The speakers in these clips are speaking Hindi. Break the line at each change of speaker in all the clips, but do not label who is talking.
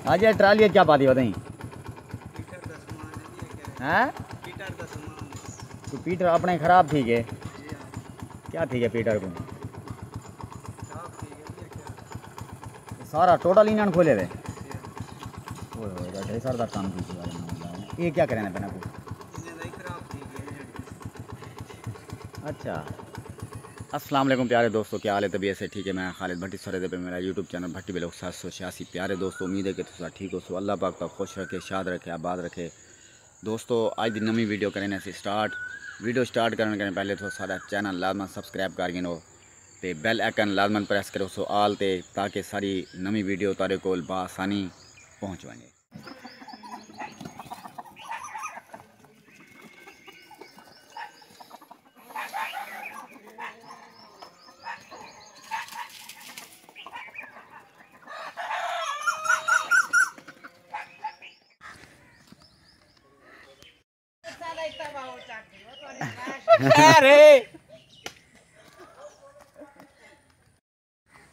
आज ये ट्राली क्या पाती बताई हैं? तो पीटर अपने खराब थी के क्या थी के पीटर को सारा टोटल इंजन खोले थे ढेर सारा काम की ये क्या करें पैना को अच्छा। अस्सलाम वालेकुम प्यारे दोस्तों, क्या हाल है? तबीयत से ठीक है? मैं खालिद भट्टी सरे पे मेरा यूट्यूब चैनल भट्टी बेलोग 786। प्यारे दोस्तों, उम्मीद है कि तुम ठीक हो। सो अल्लाह पाक तो खुश रखे, शाद रखे, आबाद रखे। दोस्तों आज दी नवी वीडियो करने से वीडियो स्टार्ट करने के पहले तो सारा चैनल लाजमन सब्सक्राइब कर गिनो ते बेल आइकन लाजमन प्रेस करो सो आल ते ताकि सारी नवी वीडियो तारे को बआसानी पहुँच वने।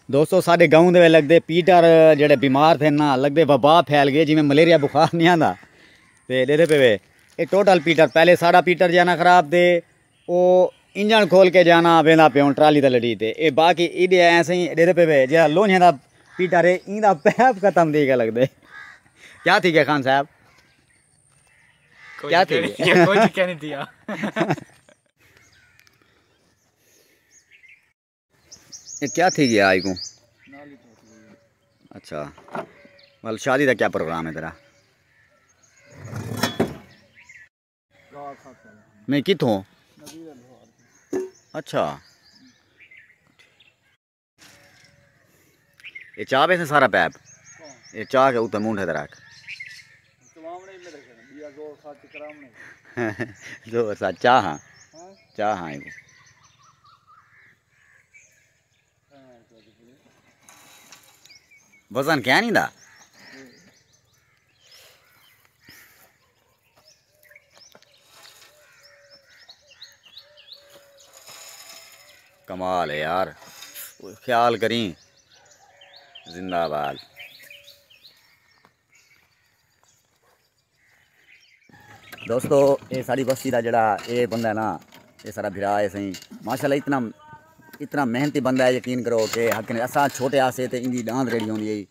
दोस्तों साढ़े गाँव के लगते पीटर जेडे बीमार थे ना लगते वबा फैल गए जिमें मलेरिया बुखार नहीं आता तो देते पे ये टोटल पीटर पहले सारा पीटर जाना खराब थे वो इंजन खोल के जाना वेंदा पे ट्राली ते लड़ी थे ये बाकी इधे ऐसे ही देते पे जो लोहे का पीटर है इंदा पैप खत्म थी गया लगते क्या थी गया खान साहब क्या थी
नहीं दिया
ये क्या थी गया आई को अच्छा मतलब शादी का क्या प्रोग्राम है तेरा मैं कितों अच्छा ये चाह पे से सारा पैप ये चाह के उत्तर मुंडे तेरा जो सा चाह चाह हाँ वजन क्या नहीं था कमाल है यार ख्याल करी जिंदाबाद। दोस्तों ये साड़ी बस्ती का जड़ा ये बंदा है ना ये सारा भिरा है सही माशाल्लाह इतना मेहनती बंदा है यकीन करो कि हक ने असा छोटे आसे तो इंदी डांद रेडी होंगी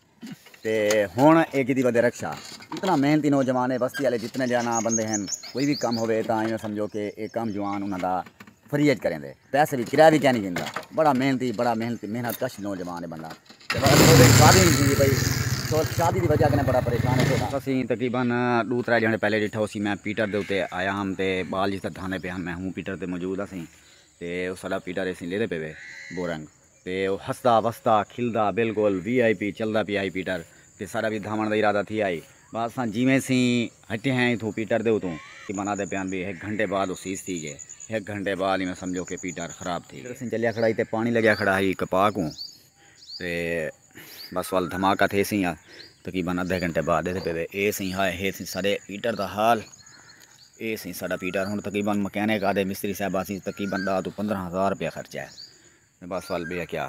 तो हुण एक दी बदे रक्षा इतना मेहनती नौजवान है बस्ती वाले जितने जाना बंदे हैं कोई भी कम होवे तो इवें समझो कि एक कम जवान उन्होंने फ्री करें दे पैसे भी किराया भी क्या नहीं दिंदा बड़ा मेहनत कश नौजवान है बंदा शादी नहीं थी भाई तो शादी की वजह कने बड़ा परेशान है असीं तकरीबन 2-3 जने पहले डिठा उसी मैं पीटर दे उत्ते आया हम तो बाल जिस थाने पे हम मैं हूँ पीटर ते मौजूद असीं तो सारा पीटर असीं लेदे पे बोरंग तो हसदा वसदा खिलदा बिल्कुल VIP चलदा पिया पीटर तो सारा भी धामण का इरादा थी आई बस अस जिमें सी हटे हैं इतों पीटर दे उतों बनाते प्यान भी 1 घंटे बाद वो सीज थी गए 1 घंटे बाद ही मैं समझो कि पीटर खराब थी असीं चलिया खड़ा तो पानी लग्या खड़ा ही कपा को तो बस वाल धमाका थे सी तकरीबन आधे घंटे बाद पे ये सी हाय हे सी सारे पीटर का हाल ये सी साडा पीटर हुण तकरीबन मकैनिक आदे मिस्त्री साहब असीं तकरीबन 10 तो 15,000 रुपया खर्चा है बस वाल भी क्या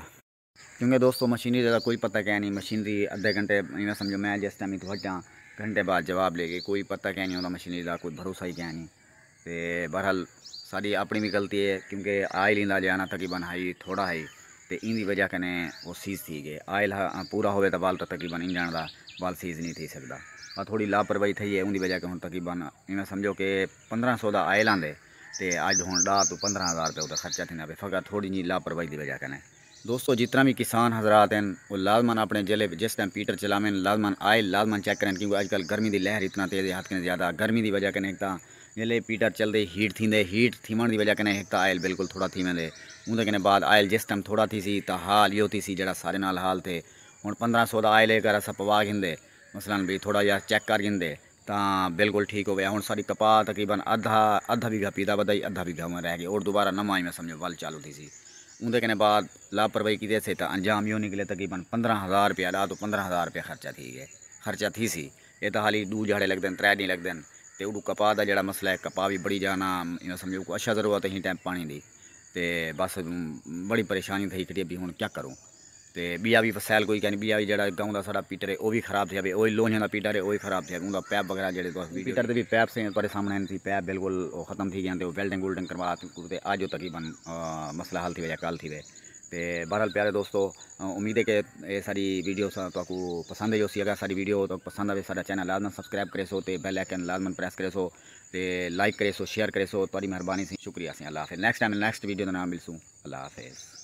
क्योंकि दोस्तों मशीनरी का कोई पता क्या नहीं मशीनरी आधे घंटे मैं समझो मैं जिस टाइम तो हटा घंटे बाद जवाब ले गए कोई पता क्या नहीं होता मशीनरी का कोई भरोसा ही क्या नहीं तो बहरहाल सारी अपनी भी गलती है क्योंकि आयल इंदा जाना तकरीबन हाई थोड़ा है तो इन वजह कने वो सीज थी गए आयल पूरा होवे तो बाल तो तकरीबन इंजन का बाल सीज नहीं थी सकता और थोड़ी लापरवाही थी है उनकी वजह के हूँ तकरीबन इवें समझो कि 1500 का आयल आंदे तो अज हूँ 10 तो 15,000 रुपये का खर्चा थी पे फकत थोड़ी जी लापरवाही की वजह कने। दोस्तों जितना भी किसान हजरात हैं वो लाजमन अपने जिले जिस टाइम पीटर चलावें लाजमन आयल लाजमन चेक करें क्योंकि आजकल गर्मी की लहर इतना तेज़ है हद के ज़्यादा गर्मी की वजह कने एक जिले पीटर चलते हीट थींदे हीट थीमण की वजह कने एक आयल बिल्कुल थोड़ा थी वेंदे उनके कने बाद आयल जिस टाइम थोड़ा थी सी तो हाल यो थी सी जरा सारे नाल हाल थे हूँ 1500 का आयल अगर अस पवा गिंदे मसलन भी थोड़ा जहा चेक कर गिंदे तो बिल्कुल ठीक हो गया हूँ सारी कपा तकरीबन अद्धा बीघा पीता बदाई अद्धा बीघा में रह गया और दोबारा नवा ही मैं समझो वल चालू थी सी उनके कने बाद लापरवाही की से तो अंजाम यो निकले तकरीबन 15,000 रुपया 10 तो 15,000 रुपया खर्चा थी सी ये तो हाली 2 झाड़े लगते हैं 3 नहीं लगते हैं तो उडू कपा का जड़ा मसला है कपा भी बड़ी जाना समझो को अच्छा ज़रूरत ही टाइम पानी दी तो बस बड़ी परेशानी थी खड़ी अभी हूँ क्या करूँ ते बिया भी फसैल कोई कहनी बिया भी जेह्ड़ा गांव दा साढ़ा पीटर है ओह् भी खराब थे ओही लोहें दा पीटर है ओही खराब थे उंदा पैप वगैरह जेह्ड़े पीटर दे भी पैप से पर सामने थी पैप बिल्कुल ख़त्म थी गए तो वेल्डिंग वुल्डिंग करवा ते अज तकरीबन मसला हल थी वे कल थी वे ते बहरहाल प्यारे दोस्तों उम्मीद है कि ये सारी वीडियो तो पसंद है अगर सारी वीडियो तो पसंद आए सारा चैनल लाजमन सब्सक्राइब करे सो ते बेल आइकन लाजमन प्रेस करे सो ते लाइक करे सो शेयर करे सो तुम्हारी मेहरबानी से शुक्रिया से अल्लाह हाफिज़ नेक्स्ट टाइम नेक्स्ट वीडियो का नाम मिलसूँ अल्लाह हाफिज़।